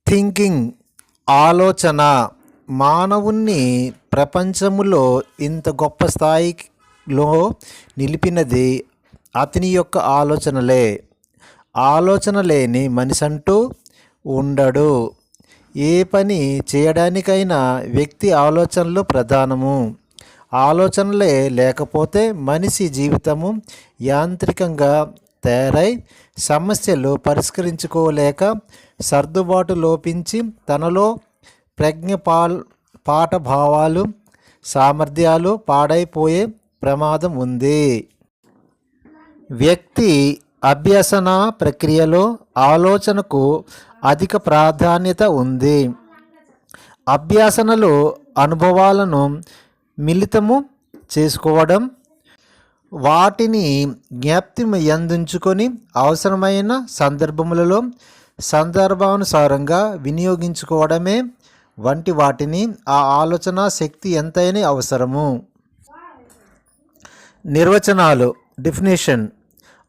Thinking ఆలోచన మానవుణ్ణి ప్రపంచములో ఇంత గొప్ప స్థాయిలో నిలిపినది అతని యొక్క ఆలోచనలే. ఆలోచన లేని మనిషి అంటూ ఉండడు. ఏ పని చేయడానికైనా వ్యక్తి ఆలోచనలు ప్రధానము. ఆలోచనలే లేకపోతే మనిషి జీవితము యాంత్రికంగా తయారై సమస్యలు పరిష్కరించుకోలేక సర్దుబాటు లోపించి తనలో పాఠభావాలు సామర్థ్యాలు పాడైపోయే ప్రమాదం ఉంది. వ్యక్తి అభ్యసన ప్రక్రియలో ఆలోచనకు అధిక ప్రాధాన్యత ఉంది. అభ్యసనలో అనుభవాలను మిళితము చేసుకోవడం, వాటిని జ్ఞప్తిం యందుంచుకొని అవసరమైన సందర్భములలో సందర్భానుసారంగా వినియోగించుకోవడమే వంటి వాటిని ఆ ఆలోచన శక్తి ఎంతైనా అవసరము. నిర్వచనాలు. డెఫినేషన్.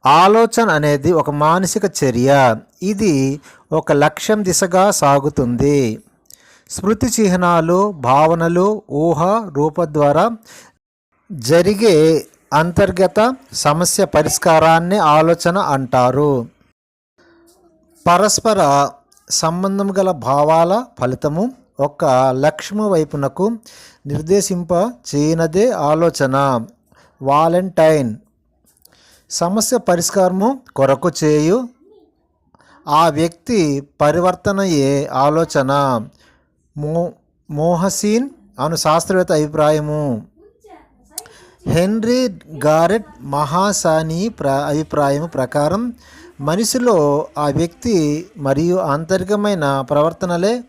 ఆలోచన అనేది ఒక మానసిక చర్య. ఇది ఒక లక్ష్యం దిశగా సాగుతుంది. స్మృతి చిహ్నాలు, భావనలు, ఊహ రూప ద్వారా జరిగే అంతర్గత సమస్య పరిష్కారాన్ని ఆలోచన అంటారు. పరస్పర సంబంధం గల భావాల ఫలితము ఒక లక్ష్యము వైపునకు నిర్దేశింప చేయనదే ఆలోచన. వాలెంటైన్. సమస్య పరిష్కారము కొరకు చేయు ఆ వ్యక్తి పరివర్తనయే ఆలోచన. మోహసిన్ అను శాస్త్రవేత్త అభిప్రాయము. హెన్రీ గారెట్ మహాసాని అభిప్రాయము ప్రకారం మనిషిలో ఆ వ్యక్తి మరియు ఆంతరికమైన ప్రవర్తనలే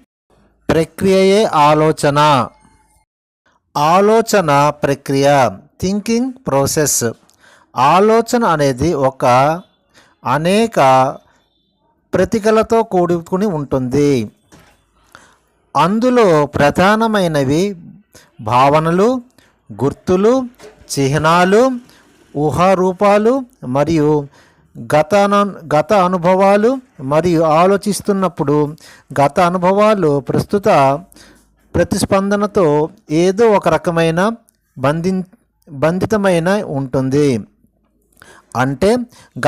ప్రక్రియయే ఆలోచన. ఆలోచన ప్రక్రియ. Thinking process. ఆలోచన అనేది అనేక ప్రతికలతో కూడుకుని ఉంటుంది. అందులో ప్రధానమైనవి భావనలు, గుర్తులు, చిహ్నాలు, ఊహారూపాలు మరియు గత అనుభవాలు. మరియు ఆలోచిస్తున్నప్పుడు గత అనుభవాలు ప్రస్తుత ప్రతిస్పందనతో ఏదో ఒక రకమైన బంధితమైన ఉంటుంది. అంటే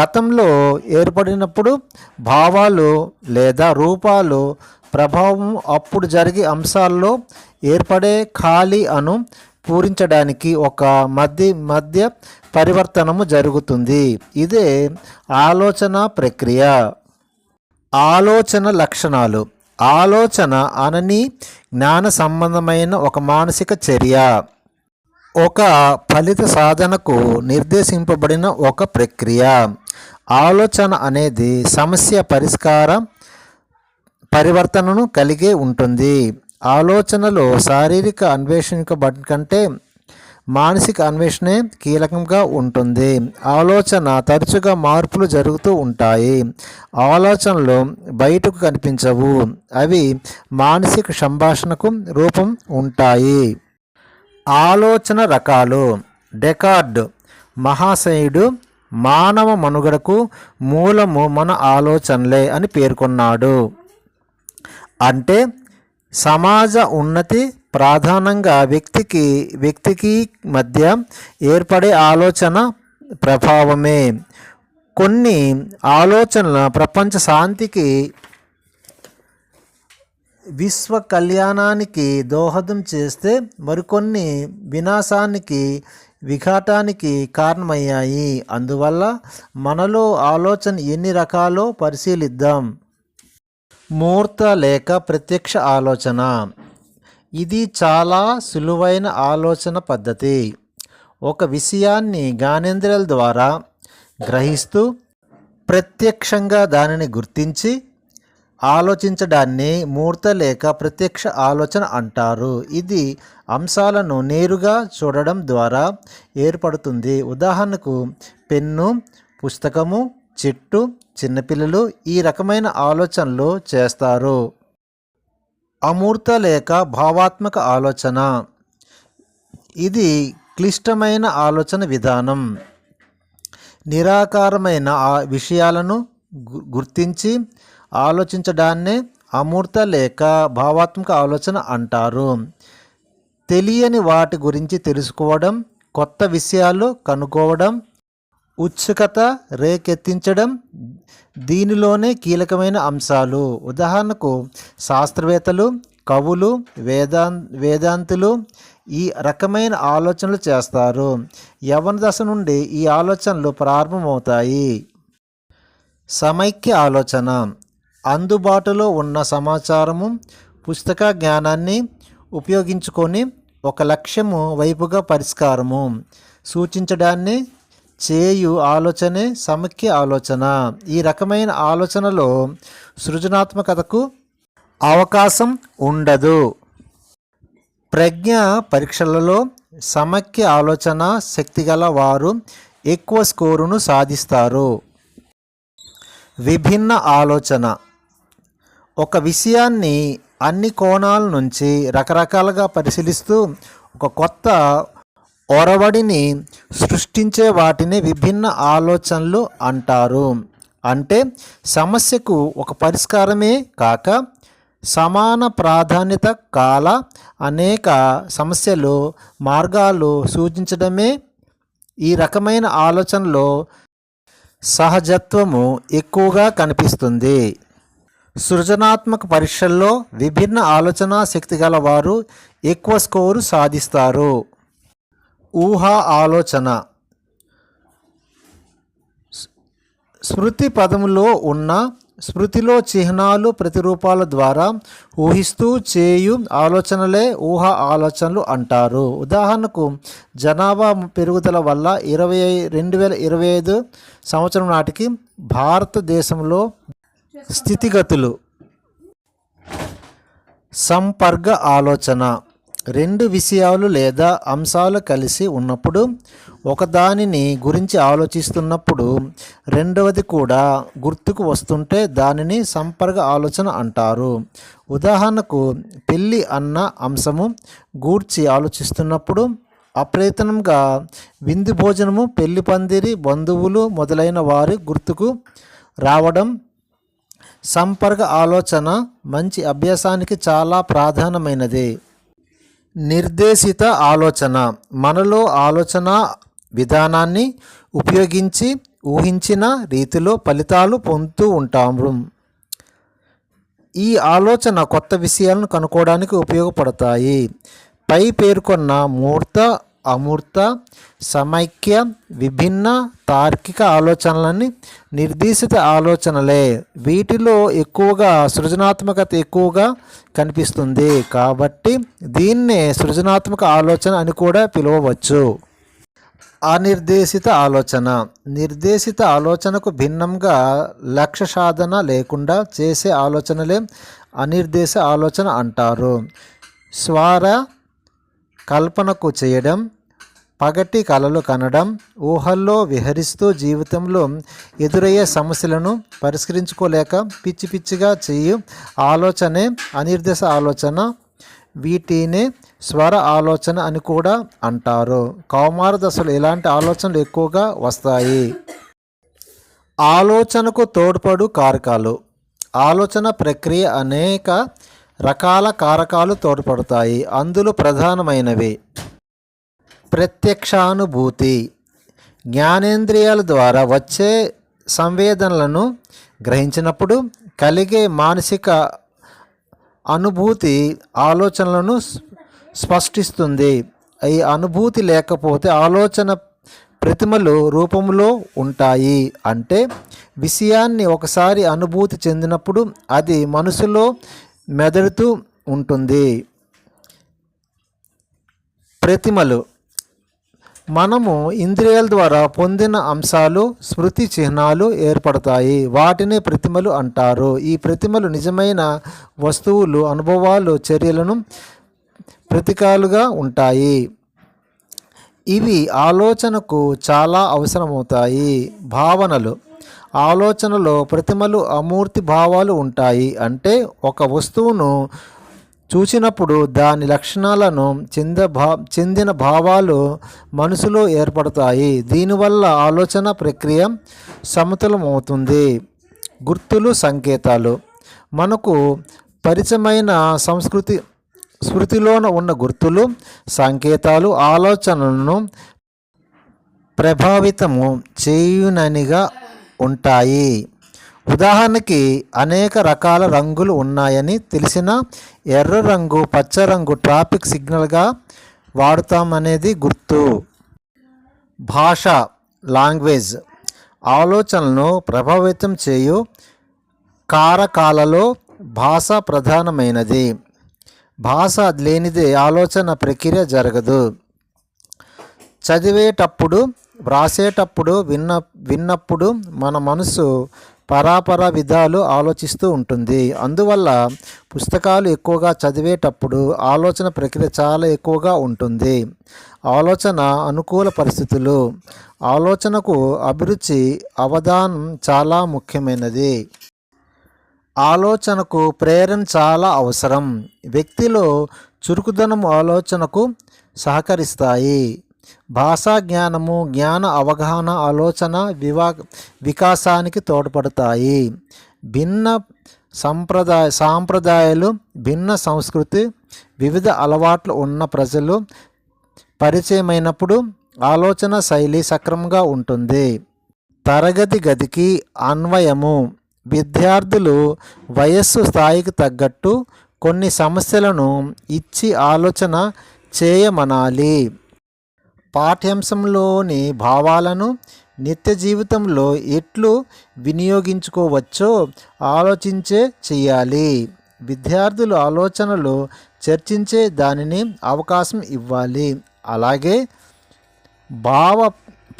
గతంలో ఏర్పడినప్పుడు భావాలు లేదా రూపాలు ప్రభావం అప్పుడు జరిగే అంశాల్లో ఏర్పడే ఖాళీ అను పూరించడానికి ఒక మధ్య పరివర్తనము జరుగుతుంది. ఇదే ఆలోచన ప్రక్రియ. ఆలోచన లక్షణాలు. ఆలోచన అనని జ్ఞాన సంబంధమైన ఒక మానసిక చర్య. ఒక ఫలిత సాధనకు నిర్దేశింపబడిన ఒక ప్రక్రియ. ఆలోచన అనేది సమస్య పరిష్కార పరివర్తనను కలిగి ఉంటుంది. ఆలోచనలో శారీరక అన్వేషణ కంటే మానసిక అన్వేషణే కీలకంగా ఉంటుంది. ఆలోచన తరచుగా మార్పులు జరుగుతూ ఉంటాయి. ఆలోచనలు బయటకు కనిపించవు. అవి మానసిక సంభాషణకు రూపం ఉంటాయి. ఆలోచన రకాలు. డెకార్డ్ మహాశయుడు మానవ మనుగడకు మూలము మన ఆలోచనలే అని పేర్కొన్నాడు. అంటే సమాజ ఉన్నతి ప్రధానంగా వ్యక్తికి మధ్య ఏర్పడే ఆలోచన ప్రభావమే. కొన్ని ఆలోచనల ప్రపంచ శాంతికి, విశ్వ కళ్యాణానికి దోహదం చేస్తే మరికొన్ని వినాశానికి, విఘాటానికి కారణమయ్యాయి. అందువల్ల మనలో ఆలోచన ఎన్ని రకాలో పరిశీలిద్దాం. మూర్త లేక ప్రత్యక్ష ఆలోచన. ఇది చాలా సులువైన ఆలోచన పద్ధతి. ఒక విషయాన్ని జ్ఞానేంద్రియాల ద్వారా గ్రహిస్తూ ప్రత్యక్షంగా దానిని గుర్తించి ఆలోచించడాన్ని మూర్త లేక ప్రత్యక్ష ఆలోచన అంటారు. ఇది అంశాలను నేరుగా చూడడం ద్వారా ఏర్పడుతుంది. ఉదాహరణకు పెన్ను, పుస్తకము, చెట్టు, చిన్నపిల్లలు ఈ రకమైన ఆలోచనలు చేస్తారు. అమూర్త లేక భావాత్మక ఆలోచన. ఇది క్లిష్టమైన ఆలోచన విధానం. నిరాకారమైన విషయాలను గుర్తించి ఆలోచించడాన్నే అమూర్త లేక భావాత్మక ఆలోచన అంటారు. తెలియని వాటి గురించి తెలుసుకోవడం, కొత్త విషయాలు కనుక్కోవడం, ఉత్సుకత రేకెత్తించడం దీనిలోనే కీలకమైన అంశాలు. ఉదాహరణకు శాస్త్రవేత్తలు, కవులు, వేదాంతులు ఈ రకమైన ఆలోచనలు చేస్తారు. యవ్వన దశ నుండి ఈ ఆలోచనలు ప్రారంభమవుతాయి. సమైక్య ఆలోచన అందుబాటులో ఉన్న సమాచారము, పుస్తక జ్ఞానాన్ని ఉపయోగించుకొని ఒక లక్ష్యము వైపుగా పరిష్కారము సూచించడాన్ని చేయు ఆలోచనే సమైక్య ఆలోచన. ఈ రకమైన ఆలోచనలో సృజనాత్మకతకు అవకాశం ఉండదు. ప్రజ్ఞ పరీక్షలలో సమైక్య ఆలోచన శక్తిగల వారు ఎక్కువ స్కోరును సాధిస్తారు. విభిన్న ఆలోచన ఒక విషయాన్ని అన్ని కోణాల నుంచి రకరకాలుగా పరిశీలిస్తూ ఒక కొత్త ఒరవడిని సృష్టించే వాటిని విభిన్న ఆలోచనలు అంటారు. అంటే సమస్యకు ఒక పరిష్కారమే కాక సమాన ప్రాధాన్యత కాల అనేక సమస్యలు మార్గాలు సూచించడమే. ఈ రకమైన ఆలోచనలో సహజత్వము ఎక్కువగా కనిపిస్తుంది. సృజనాత్మక పరీక్షల్లో విభిన్న ఆలోచన శక్తి గల వారు ఎక్కువ స్కోరు సాధిస్తారు. ఊహా ఆలోచన స్మృతి పదములో ఉన్న స్మృతిలో చిహ్నాలు ప్రతిరూపాల ద్వారా ఊహిస్తూ చేయు ఆలోచనలే ఊహా ఆలోచనలు అంటారు. ఉదాహరణకు జనాభా పెరుగుదల వల్ల 2025 సంవత్సరం నాటికి భారతదేశంలో స్థితిగతులు. సంపర్క ఆలోచన రెండు విషయాలు లేదా అంశాలు కలిసి ఉన్నప్పుడు ఒకదానిని గురించి ఆలోచిస్తున్నప్పుడు రెండవది కూడా గుర్తుకు వస్తుంటే దానిని సంపర్క ఆలోచన అంటారు. ఉదాహరణకు పెళ్ళి అన్న అంశము గూర్చి ఆలోచిస్తున్నప్పుడు అప్రయత్నంగా విందు భోజనము, పెళ్లి పందిరి, బంధువులు మొదలైన వారి గుర్తుకు రావడం. సంపర్క ఆలోచన మంచి అభ్యాసానికి చాలా ప్రాధాన్యమైనది. నిర్దేశిత ఆలోచన మనలో ఆలోచన విధానాన్ని ఉపయోగించి ఊహించిన రీతిలో ఫలితాలు పొందుతూ ఉంటాము. ఈ ఆలోచన కొత్త విషయాలను కనుక్కోవడానికి ఉపయోగపడతాయి. పై పేర్కొన్న మూర్త, అమూర్త, సమైక్య, విభిన్న, తార్కిక ఆలోచనలని నిర్దేశిత ఆలోచనలే. వీటిలో ఎక్కువగా సృజనాత్మకత ఎక్కువగా కనిపిస్తుంది కాబట్టి దీన్నే సృజనాత్మక ఆలోచన అని కూడా పిలువవచ్చు. అనిర్దేశిత ఆలోచన నిర్దేశిత ఆలోచనకు భిన్నంగా లక్ష్య సాధన లేకుండా చేసే ఆలోచనలే అనిర్దేశ ఆలోచన అంటారు. స్వర కల్పనకు చేయడం, పగటి కలలు కనడం, ఊహల్లో విహరిస్తూ జీవితంలో ఎదురయ్యే సమస్యలను పరిష్కరించుకోలేక పిచ్చి పిచ్చిగా చేయు ఆలోచనే అనిర్దేశ ఆలోచన. వీటినే స్వర ఆలోచన అని కూడా అంటారు. కౌమార దశలో ఇలాంటి ఆలోచనలు ఎక్కువగా వస్తాయి. ఆలోచనకు తోడ్పడు కారకాలు ఆలోచన ప్రక్రియ అనేక రకాల కారకాలు తోడ్పడతాయి. అందులో ప్రధానమైనవి ప్రత్యక్షానుభూతి జ్ఞానేంద్రియాల ద్వారా వచ్చే సంవేదనలను గ్రహించినప్పుడు కలిగే మానసిక అనుభూతి ఆలోచనలను స్పష్టిస్తుంది. ఈ అనుభూతి లేకపోతే ఆలోచన ప్రతిమలు రూపంలో ఉంటాయి. అంటే విషయాన్ని ఒకసారి అనుభూతి చెందినప్పుడు అది మనసులో మెదడుతూ ఉంటుంది. ప్రతిమలు మనము ఇంద్రియాల ద్వారా పొందిన అంశాలు, స్మృతి చిహ్నాలు ఏర్పడతాయి. వాటిని ప్రతిమలు అంటారు. ఈ ప్రతిమలు నిజమైన వస్తువులు, అనుభవాలు, చర్యలను ప్రతీకాలుగా ఉంటాయి. ఇవి ఆలోచనకు చాలా అవసరమవుతాయి. భావనలు ఆలోచనలో ప్రతిమలు అమూర్తి భావాలు ఉంటాయి. అంటే ఒక వస్తువును చూసినప్పుడు దాని లక్షణాలను చెందిన భావాలు మనసులో ఏర్పడతాయి. దీనివల్ల ఆలోచన ప్రక్రియ సమతులమవుతుంది. గుర్తులు, సంకేతాలు మనకు పరిచయమైన స్మృతిలోన ఉన్న గుర్తులు, సంకేతాలు ఆలోచనలను ప్రభావితము చేయుననిగా ఉంటాయి. ఉదాహరణకి అనేక రకాల రంగులు ఉన్నాయని తెలిసిన ఎర్ర రంగు, పచ్చ రంగు ట్రాఫిక్ సిగ్నల్గా వాడుతామనేది గుర్తు. భాష, లాంగ్వేజ్ ఆలోచనలను ప్రభావితం చేయు కారకాలలో భాష ప్రధానమైనది. భాష లేనిదే ఆలోచన ప్రక్రియ జరగదు. చదివేటప్పుడు, వ్రాసేటప్పుడు, విన్నప్పుడు మన మనసు పరాపర విధాలు ఆలోచిస్తూ ఉంటుంది. అందువల్ల పుస్తకాలు ఎక్కువగా చదివేటప్పుడు ఆలోచన ప్రక్రియ చాలా ఎక్కువగా ఉంటుంది. ఆలోచన అనుకూల పరిస్థితులు ఆలోచనకు అభిరుచి, అవధానం చాలా ముఖ్యమైనది. ఆలోచనకు ప్రేరణ చాలా అవసరం. వ్యక్తిలో చురుకుదనం ఆలోచనకు సహకరిస్తాయి. భాషా జ్ఞానము, జ్ఞాన అవగాహన ఆలోచన వికాసానికి తోడ్పడతాయి. భిన్న సాంప్రదాయాలు, భిన్న సంస్కృతి, వివిధ అలవాట్లు ఉన్న ప్రజలు పరిచయమైనప్పుడు ఆలోచన శైలి సక్రమంగా ఉంటుంది. తరగతి గదికి అన్వయము విద్యార్థులు వయస్సు స్థాయికి తగ్గట్టు కొన్ని సమస్యలను ఇచ్చి ఆలోచన చేయమనాలి. పాఠ్యాంశంలోని భావాలను నిత్య జీవితంలో ఎట్లు వినియోగించుకోవచ్చో ఆలోచించే చేయాలి. విద్యార్థులు ఆలోచనలు చర్చించే దానిని అవకాశం ఇవ్వాలి. అలాగే భావ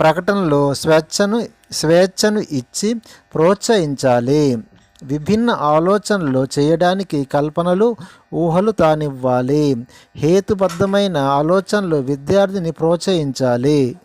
ప్రకటనలో స్వేచ్ఛను ఇచ్చి ప్రోత్సహించాలి. విభిన్న ఆలోచనలు చేయడానికి కల్పనలు, ఊహలు తానివ్వాలి. హేతుబద్ధమైన ఆలోచనలు విద్యార్థిని ప్రోత్సహించాలి.